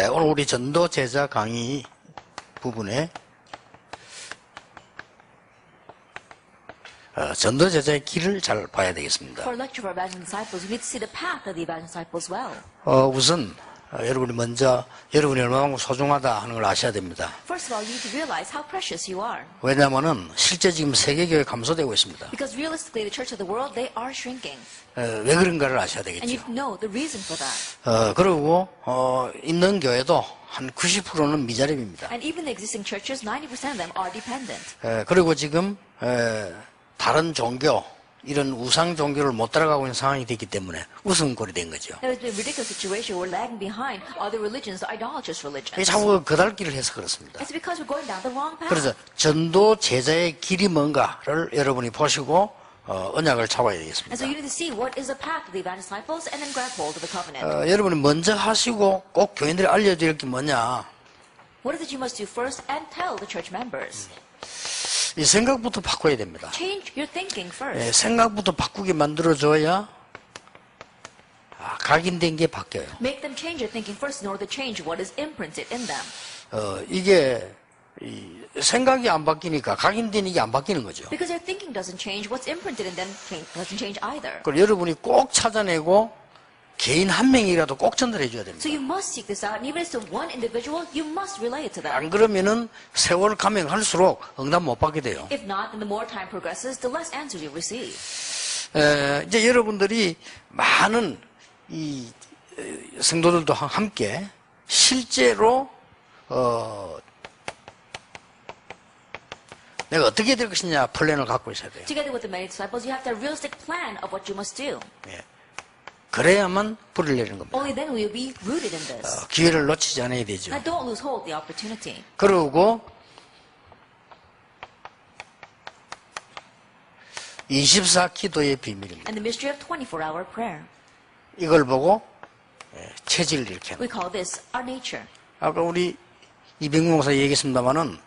오늘 우리 전도 제자 강의 부분에 전도 제자의 길을 잘 봐야 되겠습니다. For lecture for evangelist disciples, you need to see the path of the evangelist disciples well. 우선 여러분이 먼저 여러분이 얼마나 소중하다 하는 걸 아셔야 됩니다. First of all, you need to realize how precious you are. 왜냐하면은 실제 지금 세계교회 감소되고 있습니다. Because realistically, the church of the world, they are shrinking. 왜 그런가를 아셔야 And 되겠죠. you know the reason for that. 그리고 있는 교회도 한 90%는 미자립입니다. And even the existing churches, 90% of them are dependent. 그리고 지금 다른 종교 이런 우상 종교를 못 따라가고 있는 상황이 됐기 때문에 우스갯거리 된 거죠. There has been a ridiculous situation where we're lagging behind other religions, idolatrous religions. 자꾸 그달길을 해서 그렇습니다. It's because we're going down the wrong path. 그래서 전도 제자의 길이 뭔가를 여러분이 보시고 언약을 잡아야 되겠습니다. And so you need to see what is the path of the evangelist disciples and then grab hold of the covenant. 여러분이 먼저 하시고 꼭 교인들이 알려드릴 게 뭐냐. What is it you must do first and tell the church members? 이 생각부터 바꿔야 됩니다. Change your thinking first. 생각부터 바꾸게 만들어줘야 각인된 게 바뀌어요. Make them change their thinking first in order to change what is imprinted in them. 이게 생각이 안 바뀌니까 각인된 이게 안 바뀌는 거죠. Because their thinking doesn't change, what's imprinted in them doesn't change either. 그걸 여러분이 꼭 찾아내고 개인 한 명이라도 꼭 전달해 줘야 됩니다. So you must seek this out, and even if it's to one individual, you must relay it to them. 안 그러면은 세월 가면 할수록 응답 못 받게 돼요. If not, then the more time progresses, the less answers you receive. 이제 여러분들이 많은 이 성도들도 함께 실제로 내가 어떻게 될 것이냐 플랜을 갖고 있어야 돼요. Together with the many disciples, you have to have a realistic plan of what you must do. 그래야만 뿌리를 내리는 겁니다. Only then will you be rooted in this. 기회를 놓치지 않아야 되죠. Now don't lose hold of the opportunity. 그리고 24 기도의 비밀입니다. And the mystery of 24-hour prayer. 이걸 보고 체질을 이렇게 합니다. We call this our nature. 아까 우리 이병문 목사 얘기했습니다마는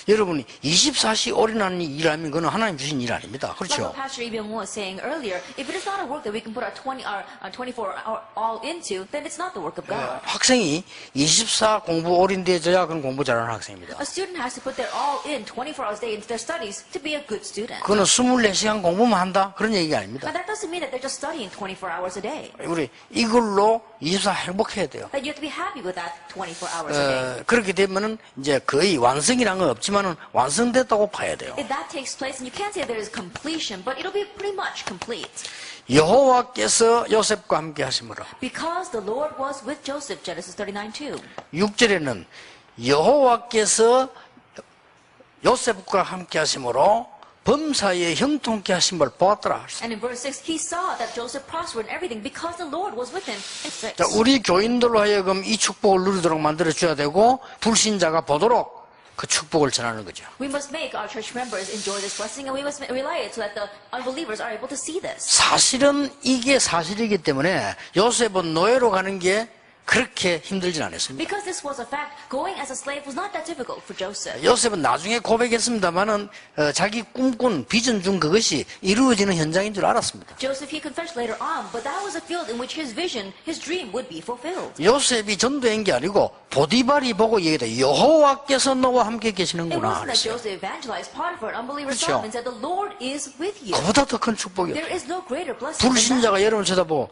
여러분이 24시 올인하는 일하면 그건 하나님 주신 일 아닙니다. Like 그렇죠? what Pastor Lee Byung-woo was saying earlier, if it is not a work that we can put our 24-hour all into, then it's not the work of God. 학생이 24 공부 올인돼져야 그건 공부 잘하는 학생입니다. A student has to put their all in 24 hours a day into their studies to be a good student. 그거는 24시간 공부만 한다? 그런 얘기가 아닙니다. But that doesn't mean that they're just studying 24 hours a day. 우리 이걸로 24 행복해야 돼요. That you have to be happy with that 24 hours a day. 그렇게 되면은 이제 거의 완성이란 건 없지만은 완성됐다고 봐야 돼요. If that takes place, and you can't say there is completion, but it'll be pretty much complete. 여호와께서 요셉과 함께 하심으로. Because the Lord was with Joseph, Genesis 39:2. 6절에는 여호와께서 요셉과 함께 하심으로 범사에 형통케 하심을 보았더라. And in verse 6, he saw that Joseph prospered in everything because the Lord was with him. 자, 우리 교인들로 하여금 이 축복을 누리도록 만들어줘야 되고 불신자가 보도록 그 축복을 전하는 거죠. We must make our church members enjoy this blessing, and we must relay it so that the unbelievers are able to see this. 사실은 이게 사실이기 때문에 요셉은 노예로 가는 게 그렇게 힘들진 않았습니다. Because this was a fact, going as a slave was not that difficult for Joseph. 요셉은 나중에 고백했습니다만은 자기 꿈꾼 비전 중 그것이 이루어지는 현장인 줄 알았습니다. Joseph, he confessed later on, but that was a field in which his vision, his dream would be fulfilled. 요셉이 전도한 게 아니고 보디발이 보고 얘기했다. 여호와께서 너와 함께 It 계시는구나. wasn't that Joseph evangelized Potiphar, an unbeliever 그렇죠. saw him and said, the Lord is with you. 그보다 더 큰 축복이요. There is no greater blessing than that. 불신자가 여러분 쳐다보고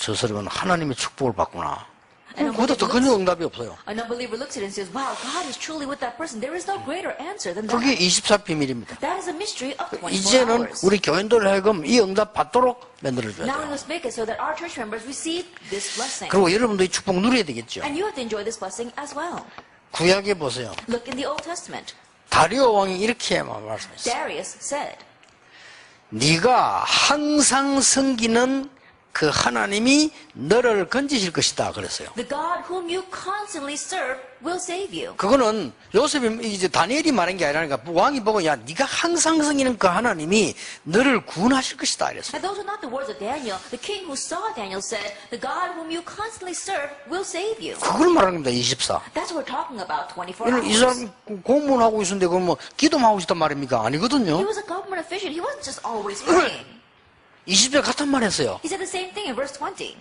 저 사람은 하나님의 축복을 받구나. 그보다 더 큰 응답이 없어요. An unbeliever looks at it and says, wow, God is truly with that person. There is no greater answer than 그게 that. 24 비밀입니다. That is a mystery of 24 이제는 hours. 우리 교인들 하여금 이 응답 받도록 만들어줘야 Now we 돼요. must make it so that our church members receive this blessing. 그리고 여러분도 이 축복 누려야 되겠죠. And you have to enjoy this blessing as well. 구약에 보세요. Look in the Old Testament. 다리오 왕이 이렇게 말씀했어요. Darius said, 네가 항상 섬기는 그 하나님이 너를 건지실 것이다 그랬어요. the God whom you constantly serve will save you. 그거는 요셉이 이제 다니엘이 말한 게 아니라 왕이 보고 야 네가 항상 섬기는 그 하나님이 너를 구원하실 것이다 이랬어요. And those are not the words of Daniel. The king who saw Daniel said, the God whom you constantly serve will save you. 그걸 말하는 겁니다. 24. That's what we're talking about, 24 이 hours. 사람 공무원하고 있었는데 그럼 뭐 기도만 하고 있단 말입니까? 아니거든요. He was a government official. He wasn't just always praying. 20절 같은 말 했어요. He said the same thing in verse 20.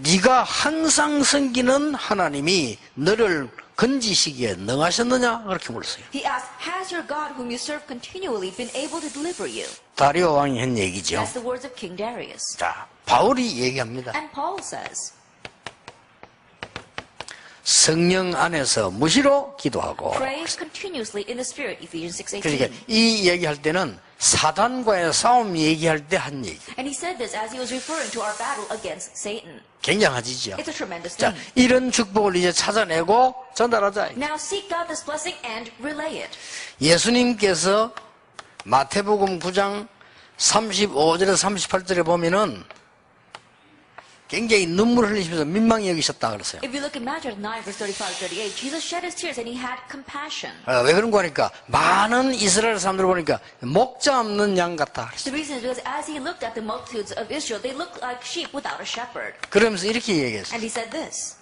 네가 항상 섬기는 하나님이 너를 건지시기에 능하셨느냐? 그렇게 물었어요. He asked, has your God whom you serve continually been able to deliver you? 다리오 왕이 한 얘기죠. That's the words of King Darius. 자, 바울이 얘기합니다. And Paul says, 성령 안에서 무시로 기도하고. pray continuously in the Spirit, Ephesians 6:18. 그러니까 이 얘기할 때는 사단과의 싸움 얘기할 때 한 얘기. And he said this as he was referring to our battle against Satan. 굉장하지죠. It's a tremendous 자, thing. 이런 축복을 이제 찾아내고 전달하자. Now seek God this blessing and relay it. 예수님께서 마태복음 9장 35절에서 38절에 보면은 굉장히 눈물을 흘리시면서 민망히 여기셨다 그랬어요. If you look at Matthew 9, verse 35-38, Jesus shed his tears and he had compassion. 왜 그런 거 하니까 많은 이스라엘 사람들 보니까 목자 없는 양 같다 그랬어요. The reason is because as he looked at the multitudes of Israel, they looked like sheep without a shepherd. 그러면서 이렇게 얘기했어요. And he said this,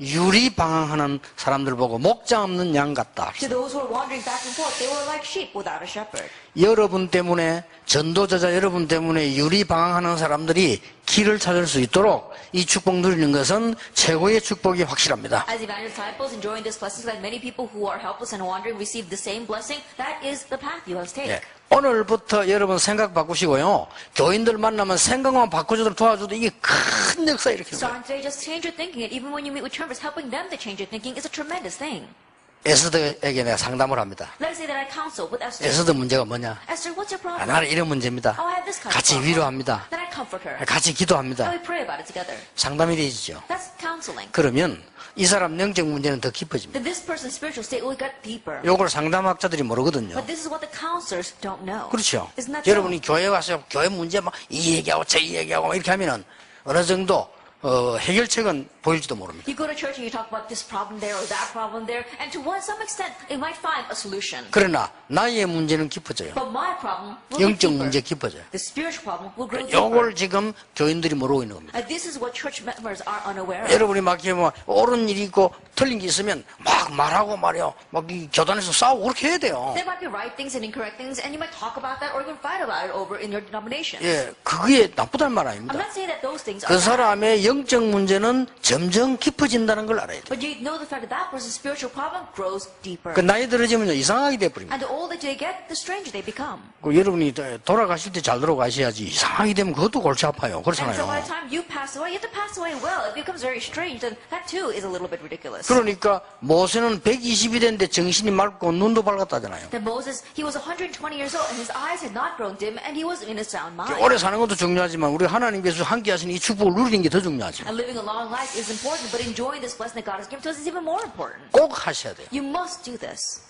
유리 방황하는 사람들 보고 목자 없는 양 같다. to those who were wandering back and forth, they were like sheep without a shepherd. 여러분 때문에 전도자자 여러분 때문에 유리 방황하는 사람들이 길을 찾을 수 있도록 이 축복 누리는 것은 최고의 축복이 확실합니다. As evangelist disciples enjoying this blessing, like many people who are helpless and wandering receive the same blessing, that is the path you must take. 예, 오늘부터 여러분 생각 바꾸시고요. 교인들 만나면 생각만 바꿔주도록 도와줘도 이게 큰 역사 일으키는 거예요. Starting today, just change your thinking, and even when you meet with chambers, helping them to change your thinking is a tremendous thing. 에스더에게 내가 상담을 합니다. Let's say that I counsel with Esther. 에스더 문제가 뭐냐? Esther, what's your problem? 나는 이런 문제입니다. Oh, I have this kind of 같이 problem. 위로합니다. Then I comfort her. 같이 And 기도합니다. we pray about it together. 상담이 되죠. That's counseling. 그러면 이 사람 영적 문제는 더 깊어집니다. Then this person's spiritual state will get deeper. 요걸 상담학자들이 모르거든요. But this is what the counselors don't know. 그렇죠. Isn't that so? 여러분이 교회 와서 교회 문제 막 이 얘기하고 저 얘기하고 이렇게 하면은 어느 정도 해결책은 보일지도 모릅니다. You go to church and you talk about this problem there or that problem there, and to some extent, it might find a solution. 그러나 나의 문제는 깊어져요. But my problem will get 영적 deeper. 문제 깊어져요. The spiritual problem will grow deeper. 요걸 지금 교인들이 모르고 있는 겁니다. And this is what church members are unaware of. 여러분이 막 이렇게 뭐 옳은 일이 있고 틀린 게 있으면 막 말하고 말이요. 막 이 교단에서 싸우고 그렇게 해야 돼요. There might be right things and incorrect things, and you might talk about that or even fight about it over in your denomination. 예, 그게 나쁘다는 말 I'm 아닙니다. not saying that those things are 그 bad, 사람의 영적 문제는 점점 깊어진다는 걸 알아야 돼요. but you know the fact that that person's spiritual problem grows deeper. 그 나이 들어지면 이상하게 돼버립니다. And the older they get, the stranger they become. 그 여러분이 돌아가실 때 잘 돌아가셔야지 이상하게 되면 그것도 골치 아파요. And so by 그렇잖아요. the time you pass away, you have to pass away well. If it becomes very strange, then that too is a little bit ridiculous. 그러니까 모세는 120이 됐는데 정신이 맑고 눈도 밝았다잖아요. Then Moses, he was 120 years old, and his eyes had not grown dim, and he was in a sound mind. 오래 사는 것도 중요하지만 우리 하나님께서 함께 하신 이 축복을 누리는 게 더 중요하죠. And living a long life is important, but enjoying this blessing that God has given to us is even more important. 꼭 하셔야 돼요. You must do this,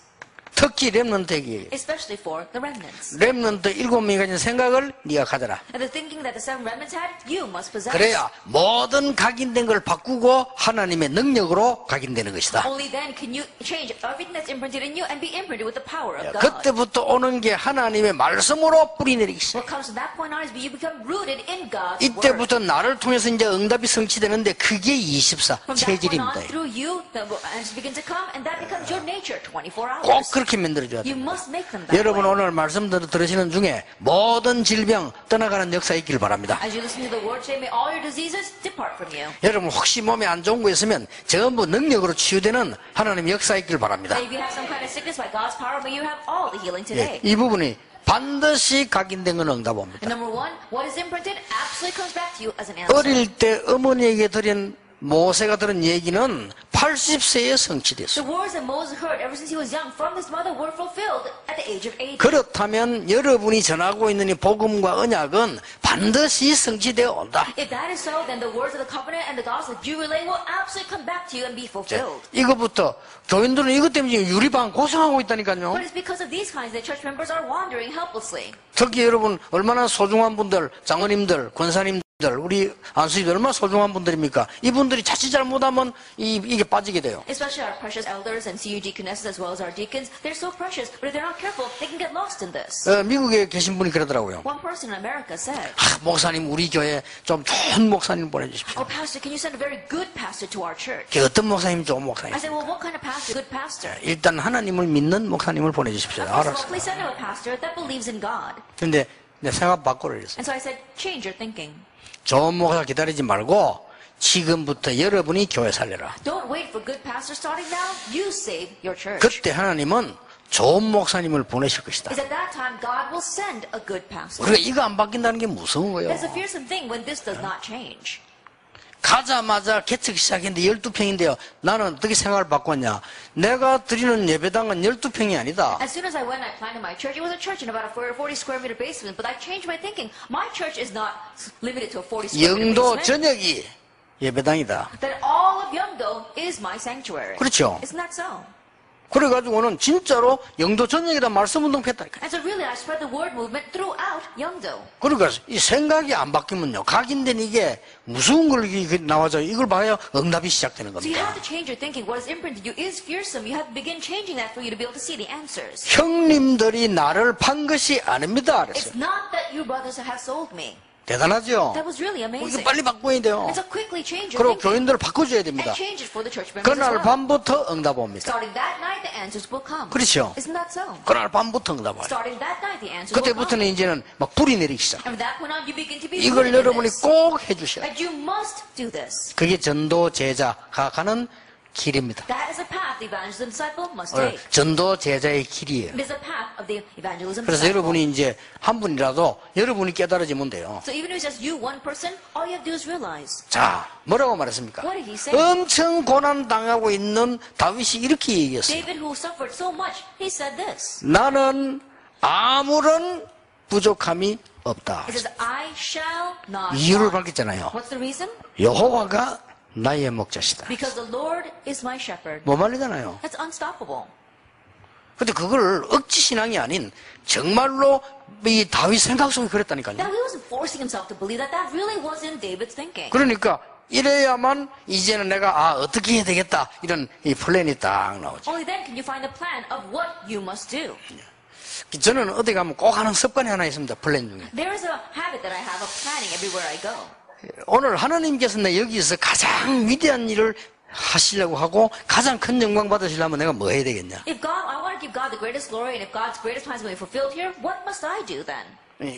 특히 렘넌트에게 especially for the remnants. 렘넌트 7명이 가진 생각을 네가 가져라. And the thinking that the 7 remnants had, you must possess. 그래야 모든 각인된 걸 바꾸고 하나님의 능력으로 각인되는 것이다. Only then can you change everything that's imprinted in you and be imprinted with the power of God. 그때부터 오는 게 하나님의 말씀으로 뿌리내리기 시작. What comes from that point on is you become rooted in God's word. 이때부터 나를 통해서 이제 응답이 성취되는데 그게 24 From that point on 체질입니다. through you, the answers begin to come, and that becomes your nature 24 꼭 hours. 그렇게 만들어줘야 You 돼요. must make them that 여러분 way. 오늘 말씀 들으시는 중에 모든 질병 떠나가는 역사 있길 바랍니다. As you listen to the word today, may all your diseases depart from you. 여러분 혹시 몸에 안 좋은 거 있으면 전부 능력으로 치유되는 하나님의 역사 있길 바랍니다. And if you have some kind of sickness, by God's power, may you have all the healing 예, today. 이 부분이 반드시 각인된 건 응답 And 옵니다. number one, what is imprinted absolutely comes back to you as an answer. 어릴 때 어머니에게 드린 모세가 들은 얘기는 80세에 성취됐어요. The words that Moses heard ever since he was young from his mother were fulfilled at the age of 80. 그렇다면 여러분이 전하고 있는 이 복음과 언약은 반드시 성취되어 온다. If that is so, then the words of the covenant and the gospel that you relay will absolutely come back to you and be fulfilled. 이것부터 교인들은 이것 때문에 지금 유리방 고생하고 있다니까요. But it's because of these kinds that church members are wandering helplessly. 특히 여러분 얼마나 소중한 분들, 장로님들, 권사님들, 우리 안수님들 얼마나 소중한 분들입니까? 이분들이 자칫 잘못하면 이게 빠지게 돼요. Especially our precious elders and CU deaconesses as well as our deacons. They're so precious, but if they're not careful, they can get lost in this. 미국에 계신 분이 그러더라고요. One person in America said, 목사님 우리 교회 좀 좋은 목사님 보내주십시오. "Oh, pastor, can you send a very good pastor to our church?" 그 어떤 목사님 좋은 목사님? I said, "Well, what kind of pastor? Good pastor." 일단 하나님을 믿는 목사님을 보내주십시오. First of all, 알았어요. please send him a pastor that believes in God. 근데 내 생각 바꾸라 그랬어요. And so I said, change your thinking. 좋은 목사 기다리지 말고 지금부터 여러분이 교회 살려라. Don't wait for good pastors starting now. You save your church. 그때 하나님은 좋은 목사님을 보내실 것이다. Is at that time God will send a good pastor. 우리가 이거 안 바뀐다는 게 무서운 거예요. It's a fearsome thing when this does not change. 가자마자 개척 시작했는데 12평인데요. 나는 어떻게 생각을 바꿨냐. 내가 드리는 예배당은 12평이 아니다. As soon as I went, I planted my church. It was a church in about a 40 square meter basement. But I changed my thinking. My church is not limited to a 40 square meter 영도 basement. 전역이 예배당이다. That all of Yeongdo is my sanctuary. 그렇죠. Isn't that so? 그래가지고는 진짜로 영도 전역에다 말씀 운동 폈다니까. And so really, I spread the word movement throughout Yeongdo. 그러니까 이 생각이 안 바뀌면요. 각인된 이게 무서운 걸 나와서 이걸 봐야 응답이 시작되는 So you 겁니다. have to change your thinking. What is imprinted you is fearsome. You have to begin changing that for you to be able to see the answers. 형님들이 나를 판 것이 아닙니다. It's 그랬어요. not that you brothers have sold me. 대단하죠? That was really 이거 amazing. 빨리 바꿔야 돼요. And so quickly change your 그리고 thinking 교인들을 바꿔줘야 됩니다. and change it for the church members as 그날 well. 밤부터 응답 옵니다. Starting that night, the answers will come. 그렇죠. Isn't that so? 그날 밤부터 응답 와요. Starting that night, the answers will come. 그때부터는 이제는 막 불이 내리기 시작. And from that point on, you begin to be 이걸 rooted in 여러분이 this. 꼭 해주셔야 돼요. And you must do this. 그게 전도 제자가 가는 길입니다. That is a path the evangelism disciple must take. 전도 제자의 길이에요. It is a path of the evangelism 그래서 disciple. 여러분이 이제 한 분이라도 여러분이 깨달아지면 돼요. So even if it's just you, one person, all you have to do is realize. 자, 뭐라고 말했습니까? What did he say? 엄청 고난 당하고 있는 다윗이 이렇게 얘기했어요. David, who suffered so much, he said this. 나는 아무런 부족함이 없다. He says, I shall not 이유를 want. 밝혔잖아요. What's the reason? 여호와가 나의 목자시다. Because the Lord is my shepherd. 뭐 말이잖아요. That's unstoppable. 근데 그걸 억지 신앙이 아닌 정말로 이 다윗 생각 속에 그랬다니까요. That he wasn't forcing himself to believe that. That really was in David's thinking. 그러니까 이래야만 이제는 내가 어떻게 해야 되겠다 이런 이 플랜이 딱 나오죠. Only then can you find a plan of what you must do. 저는 어디 가면 꼭 하는 습관이 하나 있습니다. 플랜 중에. There is a habit that I have of planning everywhere I go. 오늘 하나님께서 내 여기서 가장 위대한 일을 하시려고 하고 가장 큰 영광 받으시려면 내가 뭐 해야 되겠냐. If God, I want to give God the greatest glory, and if God's greatest plans will be fulfilled here, what must I do then?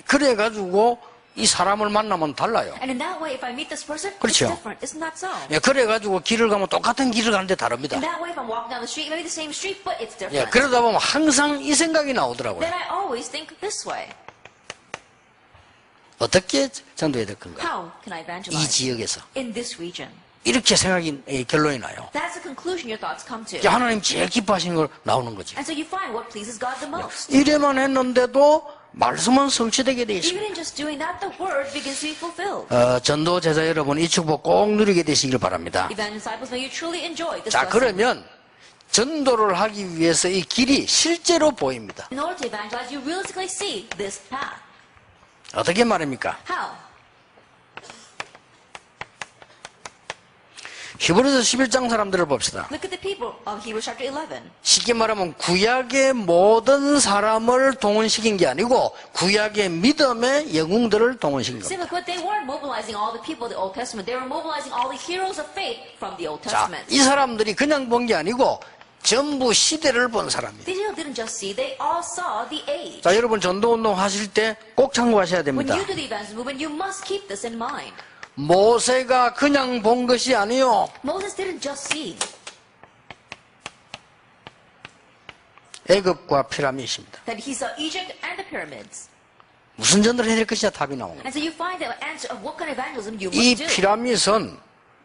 그래가지고 이 사람을 만나면 달라요. And in that way, if I meet this person, 그렇죠. it's different. Isn't that so? 그래가지고 길을 가면 똑같은 길을 가는데 다릅니다. In that way, if I'm walking down the street, maybe the same street, but it's different. 그러다 보면 항상 이 생각이 나오더라고요. Then I always think this way. 어떻게 전도해야 될 건가? How can I 이 evangelize 지역에서. in this region? 이렇게 생각이 결론이 나요. That's the conclusion your thoughts come to. 하나님 제일 기뻐하시는 걸 나오는 거지. And so you find what pleases God the most. 이래만 했는데도 말씀은 성취되게 되어 있습니다. Even in just doing that, the word begins to be fulfilled. 전도 제자 여러분 이 축복 꼭 누리게 되시길 바랍니다. Evangelist disciples, may you truly enjoy this 자, blessing. 그러면 전도를 하기 위해서 이 길이 실제로 보입니다. In order to evangelize, you realistically see this path. 어떻게 말입니까? How? 히브리서 11장 사람들을 봅시다. Look at the people of Hebrews chapter 11. 쉽게 말하면 구약의 모든 사람을 동원시킨 게 아니고 구약의 믿음의 영웅들을 동원시킨 겁니다. Simply put, they weren't mobilizing all the people of the Old Testament. They were mobilizing all the heroes of faith from the Old 자, Testament. 이 사람들이 그냥 본 게 아니고 전부 시대를 본 사람이에요. These people didn't just see, they all saw the age. 자, 여러분 전도운동 하실 때 꼭 참고하셔야 When 됩니다. you do the evangelism movement, you must keep this in mind. 모세가 그냥 본 것이 아니요. Moses didn't just see. 애굽과 피라미드입니다. That he saw Egypt and the pyramids. 무슨 전도를 해야 될 것이냐 답이 나오는 거예요. And so you find the answer of what kind of evangelism you 이 must do. 피라미드는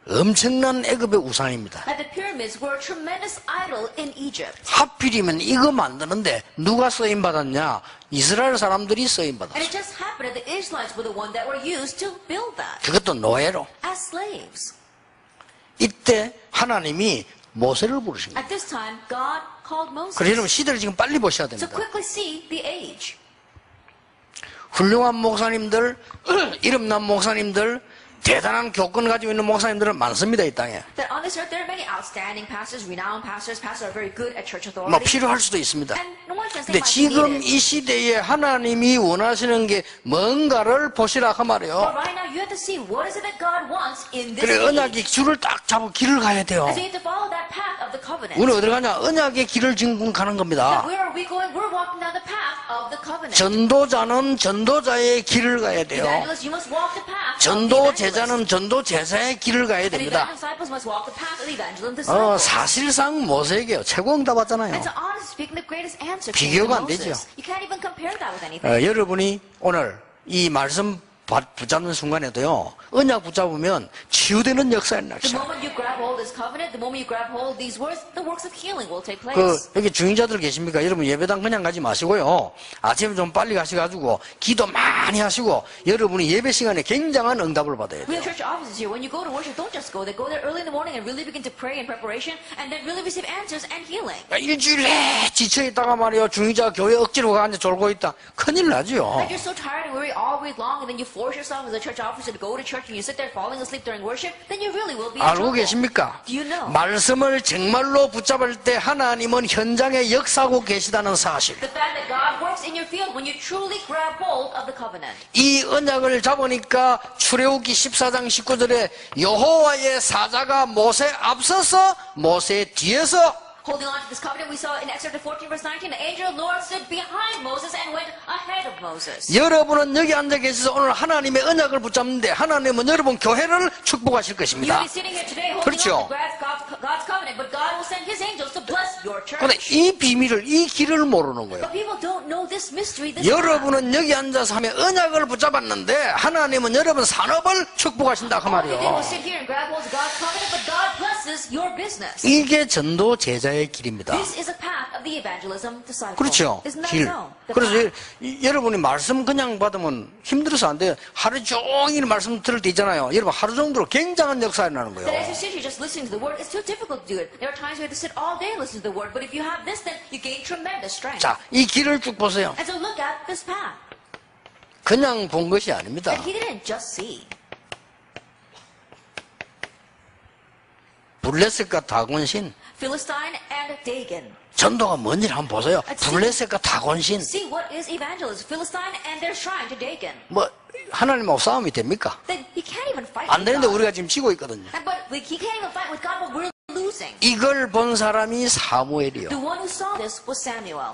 엄청난 애굽의 우상입니다. That the pyramids were a tremendous idol in Egypt. 하필이면 이거 만드는데 누가 쓰임 받았냐? 이스라엘 사람들이 쓰임 And 받았어요. it just happened that the Israelites were the one that were used to build that 그것도 노예로. as slaves. 이때 하나님이 모세를 부르신 거예요. At this time, God called Moses. 그래서 여러분 시대를 지금 빨리 보셔야 So 됩니다. quickly see the age. 훌륭한 목사님들, 이름난 목사님들, 대단한 교권 가지고 있는 목사님들은 많습니다, 이 땅에. That on this earth there are many outstanding pastors, renowned pastors, pastors are very good at church 뭐 authority. 필요할 수도 있습니다. And no one can say 근데 much 지금 needed. 이 시대에 하나님이 원하시는 게 뭔가를 보시라 그 But 말이에요. right now you have to see what is it that God wants in this 그래 age. 언약의 줄을 딱 잡고 길을 가야 돼요. And so you have to follow that path of the covenant. 우리 어디 가냐? 언약의 길을 지금 가는 겁니다. Where are we going? We're walking down the path of the covenant. 전도자는 전도자의 길을 가야 돼요. Evangelists, you must walk the path 전도 제자는 전도 제자의 길을 가야 And 됩니다. disciples must walk the path of the evangelism disciples. 사실상 모세에게 최고 응답하잖아요. And so honestly speaking, the greatest answer came to 비교가 안 Moses. 되죠. You can't even compare that with anything. 여러분이 오늘 이 말씀 붙잡는 순간에도요, 언약 붙잡으면 치유되는 역사에 The 나시죠. moment you grab hold of this covenant, the moment you grab hold of these words, the works of healing will take place. 여기 중인자들 계십니까? 여러분 예배당 그냥 가지 마시고요. 아침에 좀 빨리 가셔가지고 기도 많이 하시고 여러분이 예배 시간에 굉장한 응답을 받아야 We 돼요. have church offices here. When you go to worship, don't just go there. Go there early in the morning and really begin to pray in preparation and then really receive answers and healing. 일주일에 지쳐있다가 말이요. 중인자 교회 억지로 가서 졸고 있다. 큰일 나죠. Like you're so tired and weary all week long and then you force yourself as a church officer to go to church and you sit there falling asleep during worship, then you really will be in 알고 trouble. 계십니까? Do you know? 말씀을 정말로 붙잡을 때 하나님은 현장에 역사하고 계시다는 사실. The fact that God works in your field when you truly grab hold of the covenant. 이 언약을 잡으니까 출애굽기 14장 19절에 여호와의 사자가 모세 앞서서 모세 뒤에서 Holding on to this covenant, we saw in Exodus 14 verse 19, the angel of the Lord stood behind Moses and went ahead of Moses. 여러분은 여기 앉아 계셔서 오늘 하나님의 언약을 붙잡는데 하나님은 여러분 교회를 축복하실 You'll 것입니다. be sitting here today holding 그렇죠. on to God's covenant, but God will send His angels to bless your 그런데 church. 이 비밀을, 이 길을 모르는 거예요. But people don't know this mystery, this path. 여러분은 여기 앉아서 하면 언약을 붙잡았는데 하나님은 여러분 산업을 축복하신다 그 All you did 말이에요. was sit here and grab hold of God's covenant, but God blesses your business. 이게 전도 제자의 길입니다. This is a path of the evangelism disciple. 그렇죠. Isn't that 길. so? The 그래서 path. 여러분이 말씀 그냥 받으면 힘들어서 안 돼요. 하루 종일 말씀 들을 때 있잖아요. 여러분 하루 정도로 굉장한 역사가 일어나는 That as 거예요. you sit here just listening to the word, it's too difficult to do it. There are times where you have to sit all day and listen to the word, but if you have this, then you gain tremendous strength. 자, 이 길을 쭉 보세요. And so look at this path. 그냥 본 것이 아닙니다. And he didn't just see. 블레셋과 다곤신. Philistine and Dagon. 전도가 뭔지 한번 보세요. 블레셋과 다곤신. See what is evangelism? Philistine and their shrine to Dagon. 뭐 하나님하고 싸움이 됩니까? Then he can't even fight 안 with 되는데 God. 우리가 지금 지고 있거든요. But he can't even fight with God, but we're losing. 이걸 본 사람이 사무엘이요. The one who saw this was Samuel.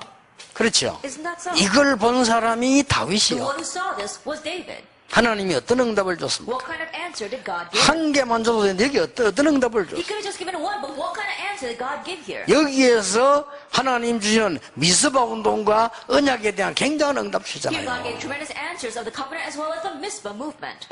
그렇죠. Isn't that so? 이걸 본 사람이 The 다윗이요. one who saw this was David. 하나님이 어떤 응답을 줬습니까? What kind of answer did God give? 한 개만 줘도 되는데 여기 어떤 응답을 He 줬어요? could have just given one, but what kind of answer did God give here? 여기에서 하나님 주시는 미스바 운동과 언약에 대한 굉장한 응답 Here God 주잖아요. gave tremendous answers of the covenant as well as the Mizpah movement.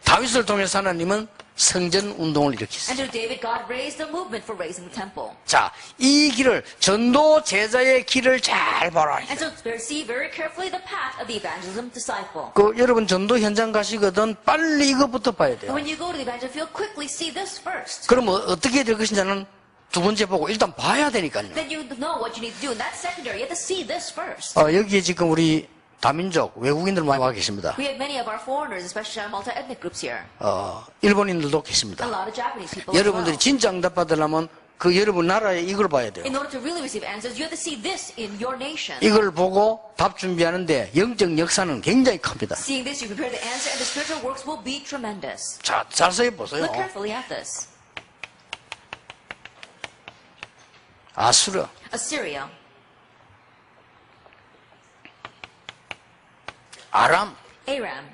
다윗을 통해서 하나님은 성전 운동을 일으켰어요. And through David, God raised the movement for raising the temple. 자, 이 길을 전도 제자의 길을 잘 봐라. And so see very carefully the path of the evangelism disciple. 여러분 전도 현장 가시거든 빨리 이것부터 봐야 And 돼요. when you go to the evangelism field, quickly see this first. 그러면 어떻게 될 것인지는 두 번째 보고 일단 봐야 되니까요. Then you know what you need to do, and that's secondary. You have to see this first. 여기에 지금 우리 다민족 외국인들 많이 와 계십니다. We have many of our foreigners, especially our multi-ethnic groups here. 일본인들도 A 계십니다. lot of Japanese people as 여러분들이 well. 진짜 응답 받으려면 그 여러분 나라에 이걸 봐야 돼요. In order to really receive answers, you have to see this in your nation. 이걸 보고 답 준비하는데 영적 역사는 굉장히 큽니다. Seeing this, you prepare the answer, and the spiritual works will be tremendous. 자, 자세히 보세요. Look carefully at this. 아수르, Assyria, 아람 Aram.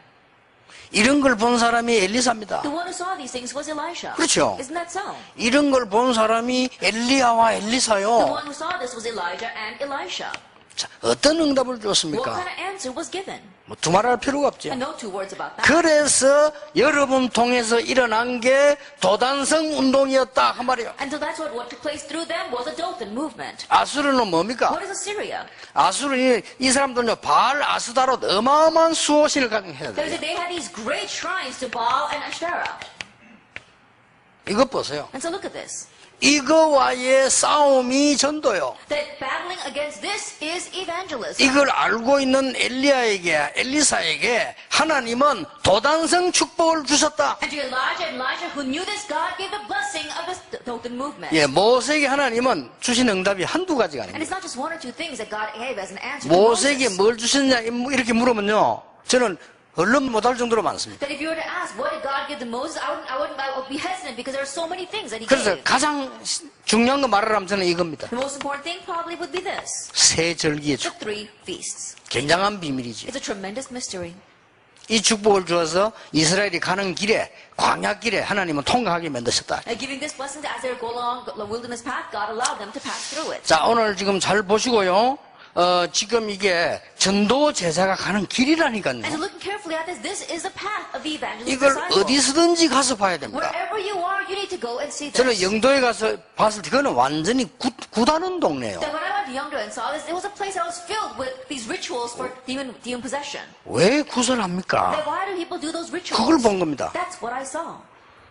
이런 걸 본 사람이 엘리사입니다. The one who saw these things was Elisha. 그렇죠. Isn't that so? 이런 걸 본 사람이 엘리야와 The 엘리사요. one who saw this was Elijah and Elisha. 자, 어떤 응답을 What 줬습니까? kind of answer was given? 뭐 두말할 필요가 없죠. And no two words about that. 그래서 여러분 통해서 일어난 게 도단성 운동이었다 한 말이에요. And so that's what took place through them was a Dothan movement. 아수르는 뭡니까? What is Assyria? 아수르는 이 사람들은요 바알 아스다롯 어마어마한 수호신을 가정해야 돼요. They had these great shrines to Baal and Asherah. 이것 보세요. And so look at this. 이거와의 싸움이 전도요. That battling against this is evangelism. 이걸 알고 있는 엘리사에게 하나님은 도단성 축복을 주셨다. And to Elijah who knew this, God gave the blessing of the Dothan movement. 예, 모세에게 하나님은 주신 응답이 한두 가지가 And 아닙니다. it's not just one or two things that God gave as an answer to 모세에게 Moses. 뭘 주셨냐 이렇게 물으면요, 저는 얼른 못할 정도로 많습니다. That if you were to ask, what did God give to Moses, I would be hesitant because there are so many things that he 그래서 gave. 가장 중요한 거 말하라면 저는 이겁니다. The most important thing probably would be this. 새 절기의 The 축복. three feasts. 굉장한 비밀이지. It's a tremendous mystery. 이 축복을 주어서 이스라엘이 가는 길에 광야길에 하나님은 통과하게 만드셨다. Giving this blessing as they go along the wilderness path, God allowed them to pass through it. 자, 오늘 지금 잘 보시고요. 지금 이게 전도 제자가 가는 길이라니까요. And looking carefully at this is the path of the evangelist 이걸 disciple. 어디서든지 가서 봐야 됩니다. Wherever you are, you need to go and see 저는 this. 영도에 가서 봤을 때 그거는 완전히 굿하는 동네예요. That when I went to Yeongdo and saw this, it was a place that was filled with these rituals for demon possession. 왜 구설합니까? Then why do people do those rituals? 그걸 본 겁니다. That's what I saw.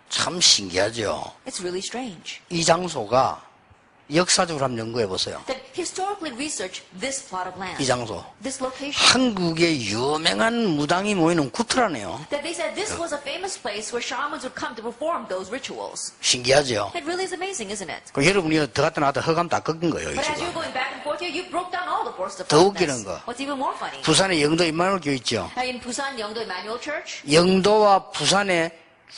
참 신기하죠. It's really strange. 이 장소가 역사적으로 한번 연구해 보세요. That historically research this plot of land. 이 장소. This location. 한국의 유명한 무당이 모이는 구트라네요. That they said this was a famous place where shamans would come to perform those rituals. 신기하죠. It really is amazing, isn't it? 그 여러분이 들어갔다 나왔다 허감 다 꺾은 거예요. But as 지금. you're going back and forth here, you broke down all the force of 더 웃기는 darkness. 거. What's even more funny? 부산에 영도 임마누엘 교회 있죠. In Busan Yeongdo Emmanuel Church, 영도와 부산에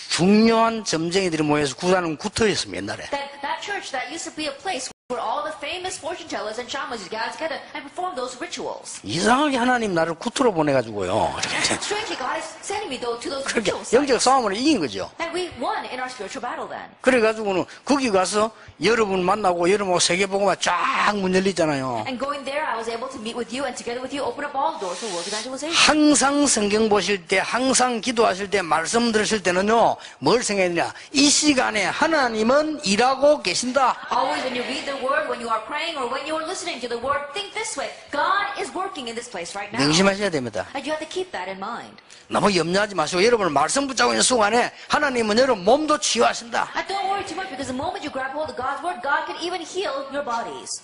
중요한 점쟁이들이 모여서 구하는 구터였습니다. 옛날에. that church that used to be a place where all the famous fortune tellers and shamans would gather together and perform those rituals. 이상하게 하나님 나를 구터로 보내가지고요. Strangely, God is sending me to those 그렇게 ritual 영적 sites. 싸움을 이긴 거죠. And we won in our spiritual battle then. 그래가지고는 거기 가서 여러분 만나고 여러분하고 세계복음화 쫙 문 열리잖아요. And going there, I was able to meet with you and together with you open up all the doors for world evangelization. 항상 성경 보실 때, 항상 기도하실 때, 말씀 들으실 때는요, 뭘 생각해야 되냐? 이 시간에 하나님은 일하고 계신다. Always when you read the word, when you are praying, or when you are listening to the word, think this way. God is working in this place right now. 명심하셔야 됩니다. And you have to keep that in mind. 너무 염려하지 마시고 여러분을 말씀 붙잡고 있는 순간에 하나님은 여러분 몸도 치유하신다. And don't worry too much because the moment you grab hold of God's word, God can even heal your bodies.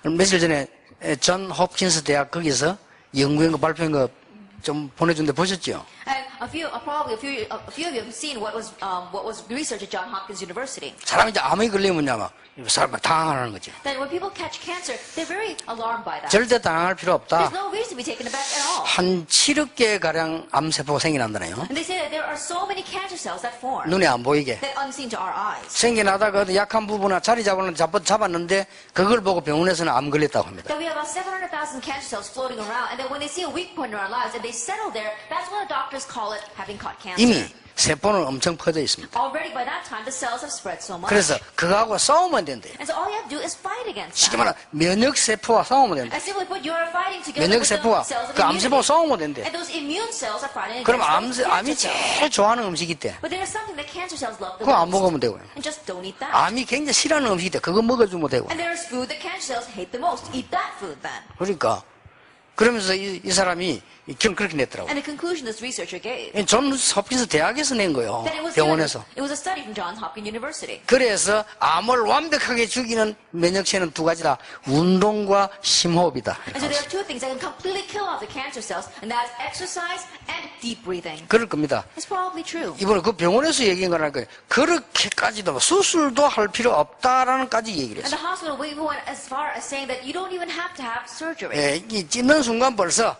며칠 전에 존 홉킨스 대학 거기서 연구한 거 발표한 거 좀 보내준데 보셨죠? And probably a few of you have seen what was researched at Johns Hopkins University. 사람이 이제 암이 걸리면요, 사람 막 당황하는 거죠. That when people catch cancer, they're very alarmed by that. 절대 당황할 필요 없다. There's no reason to be taken aback at all. 한 7억 개 가량 암세포가 생겨난다네요. And they say that there are so many cancer cells that form 눈에 안 보이게. that unseen to our eyes. 생겨나다가 어디 약한 부분이나 자리 잡았는데 그걸 보고 병원에서는 암 걸렸다고 합니다. That we have about 700,000 cancer cells floating around, and that when they see a weak point in our lives and they settle there, that's when the doctors call it having caught cancer. 이미 세포는 엄청 퍼져 있습니다. Already by that time, the cells have spread so much. 그래서 그거하고 싸우면 된대요. And so all you have to do is fight against 쉽게 that. 말하면 면역세포와 싸우면 된다. And simply put, you are fighting together with the 면역세포와 cells of 그 암세포와 immunity. 싸우면 된대. And those immune cells are fighting 그럼 against those 암이 cancer cells. 제일 좋아하는 음식이 있대. But there is something that cancer cells love the 그거 안 most. 먹으면 되고요. And just don't eat that. 암이 굉장히 싫어하는 음식이 있대. 그거 먹어주면 되고. And there is food that cancer cells hate the most. Eat that food then. 그러니까 그러면서 이 사람이 결론 그렇게 냈더라고요. And the conclusion this researcher gave, 존 홉킨스 대학에서 낸 거예요. that 병원에서. it was a study from Johns Hopkins University. 그래서 암을 완벽하게 죽이는 면역체는 두 가지다. 운동과 심호흡이다. And so there are two things that can completely kill off the cancer cells, and that's exercise and deep breathing. 그럴 겁니다. It's probably true. 이번에 그 병원에서 얘기한 거라니까 그렇게까지도 수술도 할 필요 없다라는까지 얘기를 And 했어요. the hospital even went as far as saying that you don't even have to have surgery. 예, 이 찢는 순간 벌써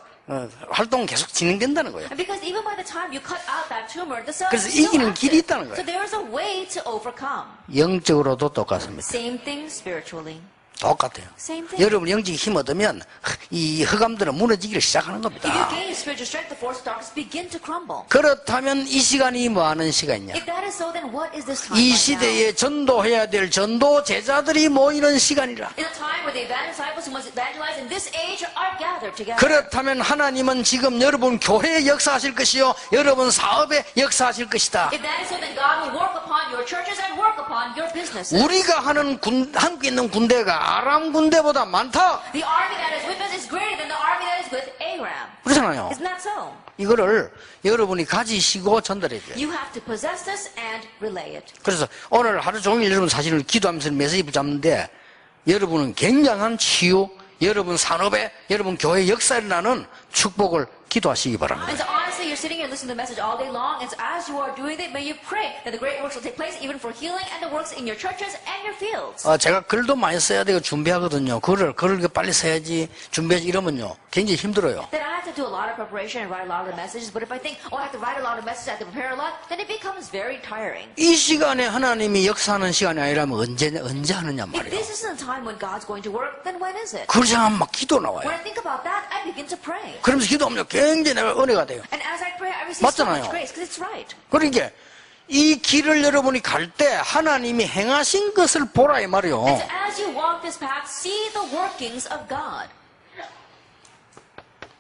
활동 계속 진행된다는 거예요. And because even by the time you cut out that tumor, the cells 그래서 are still 이기는 active. 길이 있다는 거예요. So there is a way to overcome. 영적으로도 똑같습니다. Same thing spiritually. 똑같아요. Same thing. 여러분 영적인 힘 얻으면 이 흑암들은 무너지기를 시작하는 If 겁니다. you gain spiritual strength, the force of darkness begin to crumble. 그렇다면 이 시간이 뭐 하는 시간이냐? If that is so, then what is this time 이 right now? 시대에 전도해야 될 전도 제자들이 모이는 시간이라. In a time where the disciples who must evangelize in this age are gathered together. 그렇다면 하나님은 지금 여러분 교회에 역사하실 것이요 여러분 사업에 역사하실 것이다. If that is so, then God will work upon your churches and work upon your businesses. 우리가 하는 한국에 있는 군대가 아람 군대보다 많다. The army that is with us is greater than the army that is with Aram. 그렇잖아요. Isn't that so? 이거를 여러분이 가지시고 전달해야 돼요. You have to possess this and relay it. 그래서 오늘 하루 종일 여러분 사실은 기도하면서 메시지 붙잡는데 여러분은 굉장한 치유, 여러분 산업에, 여러분 교회 역사에 나는 축복을 기도하시기 바랍니다. And so honestly, you're sitting here listening to the message all day long, and so as you are doing it, may you pray that the great works will take place even for healing and the works in your churches and your fields. 제가 글도 많이 써야 되고 준비하거든요. 글을 빨리 써야지, 준비하지 이러면요. 굉장히 힘들어요. Then I have to do a lot of preparation and write a lot of the messages, but if I think, oh, I have to write a lot of messages, I have to prepare a lot, then it becomes very tiring. 이 시간에 하나님이 역사하는 시간이 아니라면 언제 하느냐 If 말이에요. this isn't a time when God's going to work, then when is it? 그걸 생각하면 막 기도 When 나와요. I think about that, I begin to pray. 그러면서 기도하면 굉장히 내가 은혜가 돼요. And as I pray, I receive so 맞잖아요. much grace, because it's right. 그러니까 이 길을 여러분이 갈 때 하나님이 행하신 것을 보라 이 말이요. And so as you walk this path, see the workings of God.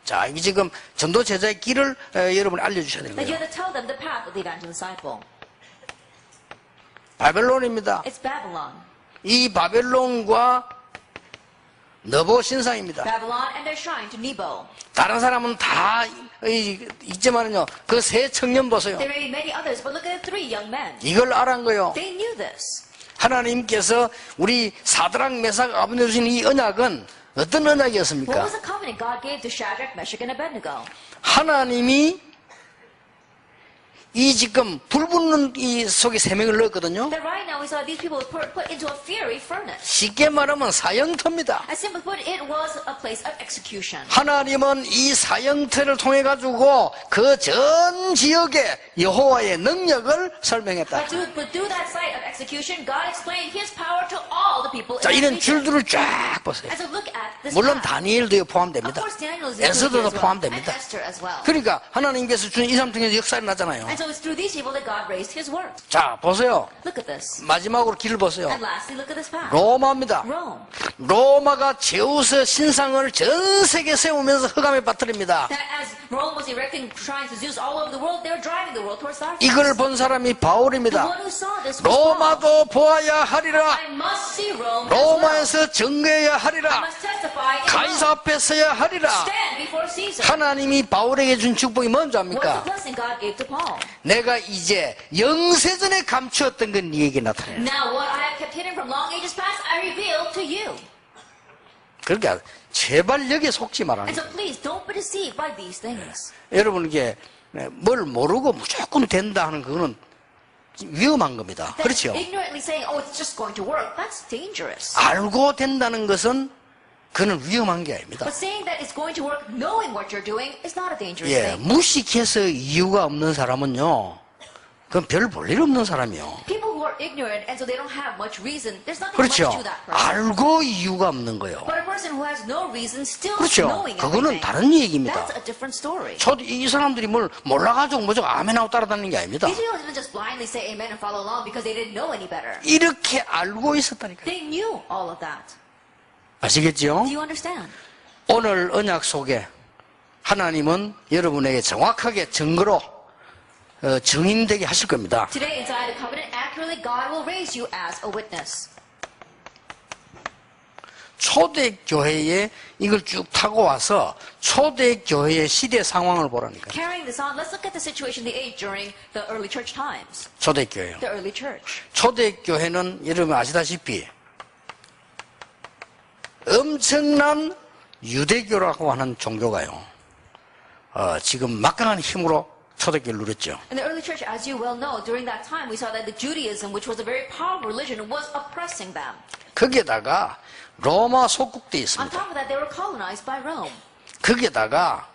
자, 이게 지금 전도 제자의 길을 여러분이 알려주셔야 되는 That you 거예요. have to tell them the path of the evangelist disciple. 바벨론입니다. It's Babylon. 이 바벨론과 너보 신상입니다. Babylon and their shrine to Nebo. 다른 사람은 다 있지만은요, 그 세 청년 보세요. There may be many others, but look at the three young men. 이걸 알은 거예요. They knew this. 하나님께서 우리 사드락 메삭 아브데나고 주신 이 언약은 어떤 What 언약이었습니까? was the covenant God gave to Shadrach, Meshach, and Abednego? 하나님이 이 지금 불 붙는 이 속에 세 명을 넣었거든요. That right now we saw these people were put into a fiery furnace. 쉽게 말하면 사형터입니다. As simply put, it was a place of execution. 하나님은 이 사형터를 통해 가지고 그 전 지역에 여호와의 능력을 설명했다. But through that site of execution, God explained His power to all the people 자, in 이런 that region. 줄들을 쫙 보세요. And so look at this 물론 path. 다니엘도 Of 포함됩니다. course, Daniel is 에스더도 included as well, and 포함됩니다. Esther as well. 그러니까 하나님께서 주신 이 사람 통해서 역사가 나잖아요. And so it's through these people that God raised His work. 자, 보세요. Look at this. 마지막으로 길을 보세요. And lastly, look at this path. 로마입니다. Rome. 로마가 제우스 신상을 전 세계에 세우면서 흑암에 빠뜨립니다. That as Rome was erecting shrines to Zeus all over the world, they were driving the world towards darkness. 이걸 본 사람이 The 바울입니다. one who saw this was Paul. 로마도 보아야 하리라. I must see Rome as well. 로마에서 증거해야 I 하리라. must testify in 가이사 Rome. 앞에 서야 하리라. Stand before Caesar. 하나님이 바울에게 준 축복이 뭔지 What's the 압니까? blessing God gave to Paul? 내가 이제 영세전에 감추었던 건 네에게 나타내. Now what I have kept hidden from long ages past, I reveal to you. 그러니까 제발 여기에 속지 말아요. And so please don't be deceived by these things. 여러분 이게 뭘 모르고 무조건 된다 하는 그거는 위험한 겁니다. That 그렇죠? ignorantly saying, oh, it's just going to work, that's dangerous. 알고 된다는 것은 그는 위험한 게 아닙니다. But saying that it's going to work knowing what you're doing is not a dangerous 예, thing. 무식해서 이유가 없는 사람은요, 그건 별 볼 일 없는 사람이요. People who are ignorant and so they don't have much reason, there's nothing 그렇죠? much to that person. 알고 이유가 없는 거예요. But a person who has no reason still 그렇죠? knowing 그거는 everything, 다른 얘기입니다. that's a different story. 이 사람들이 뭘 몰라가지고 뭐죠 아멘하고 따라다니는 게 아닙니다. These people didn't just blindly say amen and follow along because they didn't know any better. 이렇게 알고 있었다니까요. They knew all of that. 아시겠죠? Do you understand? 오늘 언약 속에 하나님은 여러분에게 정확하게 증거로 증인되게 하실 겁니다. Today, inside the covenant, accurately, God will raise you as a witness. 초대교회에 이걸 쭉 타고 와서 초대교회의 시대 상황을 보라니까요. Carrying this on, let's look at the situation, the age during the early church times. 초대교회요. The early church. 초대교회는 여러분 아시다시피 엄청난 유대교라고 하는 종교가요. 지금 막강한 힘으로 초대교회를 누렸죠. In the early church, as you well know, during that time, we saw that the Judaism, which was a very powerful religion, was oppressing them. 거기에다가 로마 속국도 On 있습니다. top of that, they were colonized by Rome. 거기에다가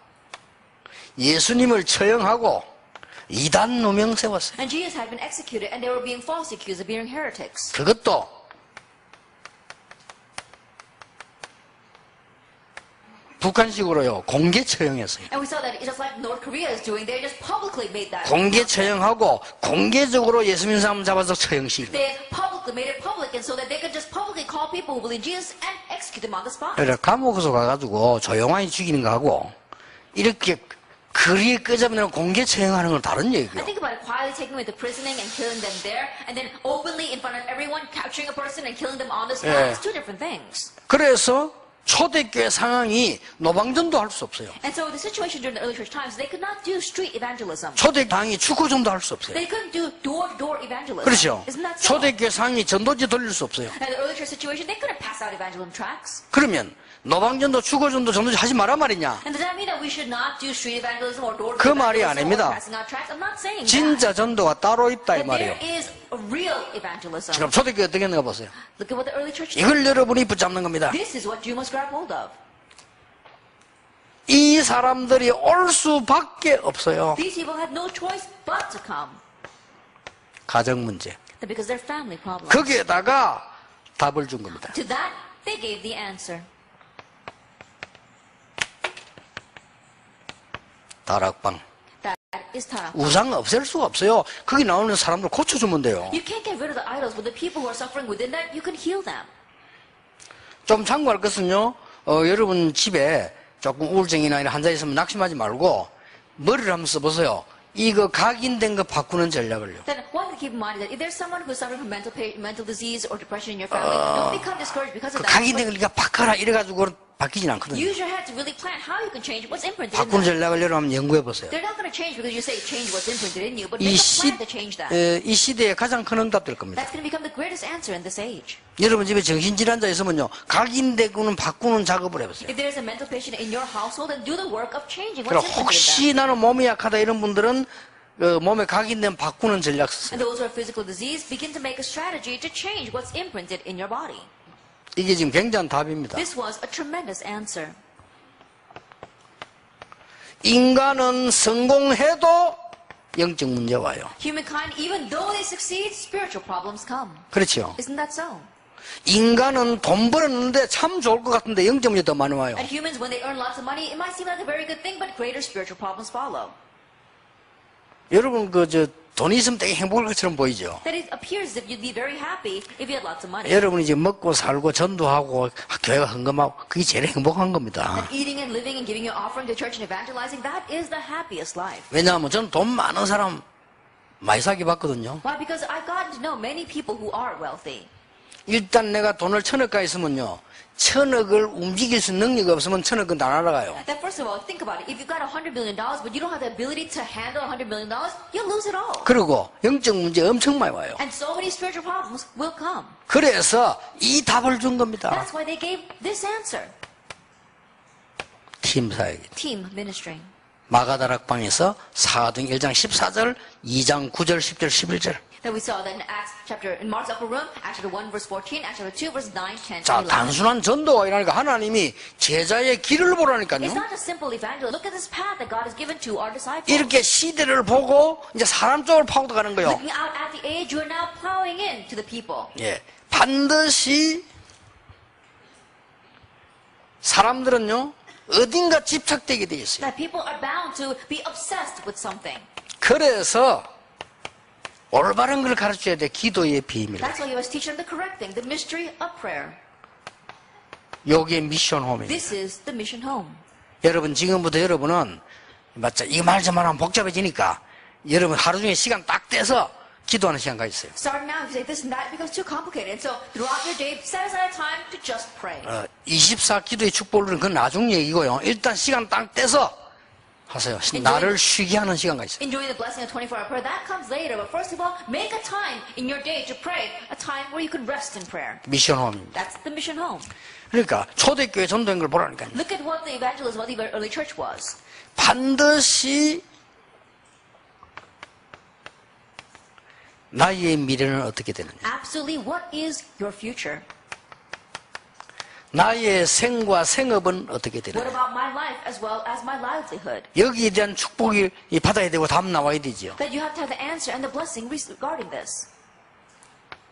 예수님을 처형하고 이단 누명 세웠어요. And Jesus had been executed, and they were being falsely accused of being heretics. 그것도 북한식으로요 공개 처형했어요. And we saw that just like North Korea is doing, they just publicly made that. 공개 처형하고 공개적으로 예수 믿는 사람 잡아서 처형시키고. They publicly made it public, and so that they could just publicly call people who believe Jesus and execute them on the spot. 그래 감옥에서 가가지고 조용히 죽이는 거하고 이렇게 거리에 끄잡아내고 공개 처형하는 건 다른 I 얘기예요. think about it, quietly taking them into prisoning and killing them there, and then openly in front of everyone capturing a person and killing them on the spot. Yeah. It's two different things. 그래서 초대교회 상황이 노방전도 할 수 없어요. And so the situation during the early church times, they could not do street evangelism. 초대 당이 축구전도 할 수 없어요. They couldn't do door-to-door evangelism. 그렇죠. Isn't that so? 초대교회 상이 전도지 돌릴 수 없어요. And the early church situation, they couldn't pass out evangelism tracts. 그러면 노방전도, 주거전도, 전도지 하지 마란 말이냐? And does that mean that we should not do street evangelism or door 그 말이 evangelism or 아닙니다. passing out tracts? I'm not saying that. 진짜 전도가 따로 있다 이 But 말이에요. there is a real evangelism. 지금 초대교회 어떻게 했는가 보세요. Look at what the early church did. 이걸 여러분이 붙잡는 겁니다. This is what you must grab hold of. 이 사람들이 올 수밖에 없어요. These people had no choice but to come. 가정 문제. Because they're family problems. 거기에다가 답을 준 겁니다. To that, they gave the answer. 다락방. That is tarak. 우상 없앨 수가 없어요. 거기 나오는 사람들 고쳐주면 돼요. You can't get rid of the idols, but the people who are suffering within that, you can heal them. 좀 참고할 것은요. 여러분 집에 조금 우울증이나 이런 환자 있으면 낙심하지 말고 머리를 한번 써보세요. 이거 각인된 거 바꾸는 전략을요. Then one thing to keep in mind is that if there's someone who's suffering from mental disease or depression in your family, don't become discouraged because of 그 that. 각인된 걸 네가 바꿔라 이래가지고 바뀌진 않거든요. Use your head to really plan how you can change what's imprinted in 바꾸는 them. 전략을 여러분 한번 연구해 보세요. They're not going to change because you say change what's imprinted in you, but 이, make a plan to change that. 이 시대에 가장 큰 응답 될 겁니다. That's going to become the greatest answer in this age. 여러분 집에 정신질환자 있으면요. 각인되고는 바꾸는 작업을 해보세요. If there is a mental patient in your household, then do the work of changing 그리고 what's imprinted in them. 혹시 나는 몸이 약하다 이런 분들은 몸에 각인된 바꾸는 전략 쓰세요. And those who have physical disease begin to make a strategy to change what's imprinted in your body. 이게 지금 굉장한 답입니다. This was a tremendous answer. 인간은 성공해도 영적 문제 와요. Humankind, even though they succeed, spiritual problems come. 그렇죠. Isn't that so? 인간은 돈 벌었는데 참 좋을 것 같은데 영적 문제 더 많이 와요. And humans, when they earn lots of money, it might seem like a very good thing, but greater spiritual problems follow. 여러분 돈이 있으면 되게 행복할 것처럼 보이죠. That it appears as if you'd be very happy if you had lots of money. 여러분이 이제 먹고 살고 전도하고 교회가 헌금하고 그게 제일 행복한 겁니다. And eating and living and giving your offering to church and evangelizing, that is the happiest life. 왜냐하면 저는 돈 많은 사람 많이 사귀 봤거든요. Why? Because I've gotten to know many people who are wealthy. 일단 내가 돈을 1,000억가 있으면요. 1,000억을 움직일 수 있는 능력이 없으면 1,000억은 다 날아가요. That first of all, think about it. If you've got $100 million, but you don't have the ability to handle $100 million, you'll lose it all. 그리고 영적 문제 엄청 많이 와요. And so many spiritual problems will come. 그래서 이 답을 준 겁니다. That's why they gave this answer. 팀 사역이. Team ministering. 마가다락방에서 사도행 1장 14절, 2장 9절, 10절, 11절. That we saw that in Acts chapter, in Mark's upper room, Acts chapter 1 verse 14, Acts chapter 2 verse 9, 10, 자, 11. 단순한 전도가 아니라니까 하나님이 제자의 길을 보라니까요. It's not a simple evangel. Look at this path that God has given to our disciples. 이렇게 시대를 보고 이제 사람 쪽으로 파고들어가는 거예요. Looking out at the age, you are now plowing in to the people. 예, 반드시 사람들은요 어딘가 집착되게 돼 있어요. That people are bound to be obsessed with something. 그래서 올바른 걸 가르쳐야 돼. 기도의 비밀. That's why you must teach them the correct thing, the mystery of prayer. 요게 미션 홈입니다. This is the mission home. 여러분 지금부터 여러분은 맞죠? 이거 말 좀 하면 복잡해지니까 여러분 하루 중에 시간 딱 떼서 기도하는 시간 가있어요. Starting now, if you say this and that, it becomes too complicated. And so throughout your day, set aside time to just pray. 24 기도의 축복은 그건 나중 얘기고요. 일단 시간 딱 떼서 하세요. 나를 쉬게 하는 시간가 있어요. Enjoying the blessing of 24-hour prayer, that comes later. But first of all, make a time in your day to pray, a time where you can rest in prayer. 미션 홈입니다. That's the mission home. 그러니까 초대교회 전도인 걸 보라니까요. Look at what the evangelism of the early church was. 반드시 나의 미래는 어떻게 되느냐. Absolutely, what is your future? 나의 생과 생업은 어떻게 What 되느냐. about my life as well as my livelihood? 여기에 대한 축복이 받아야 되고 답 나와야 되죠. That you have to have the answer and the blessing regarding this.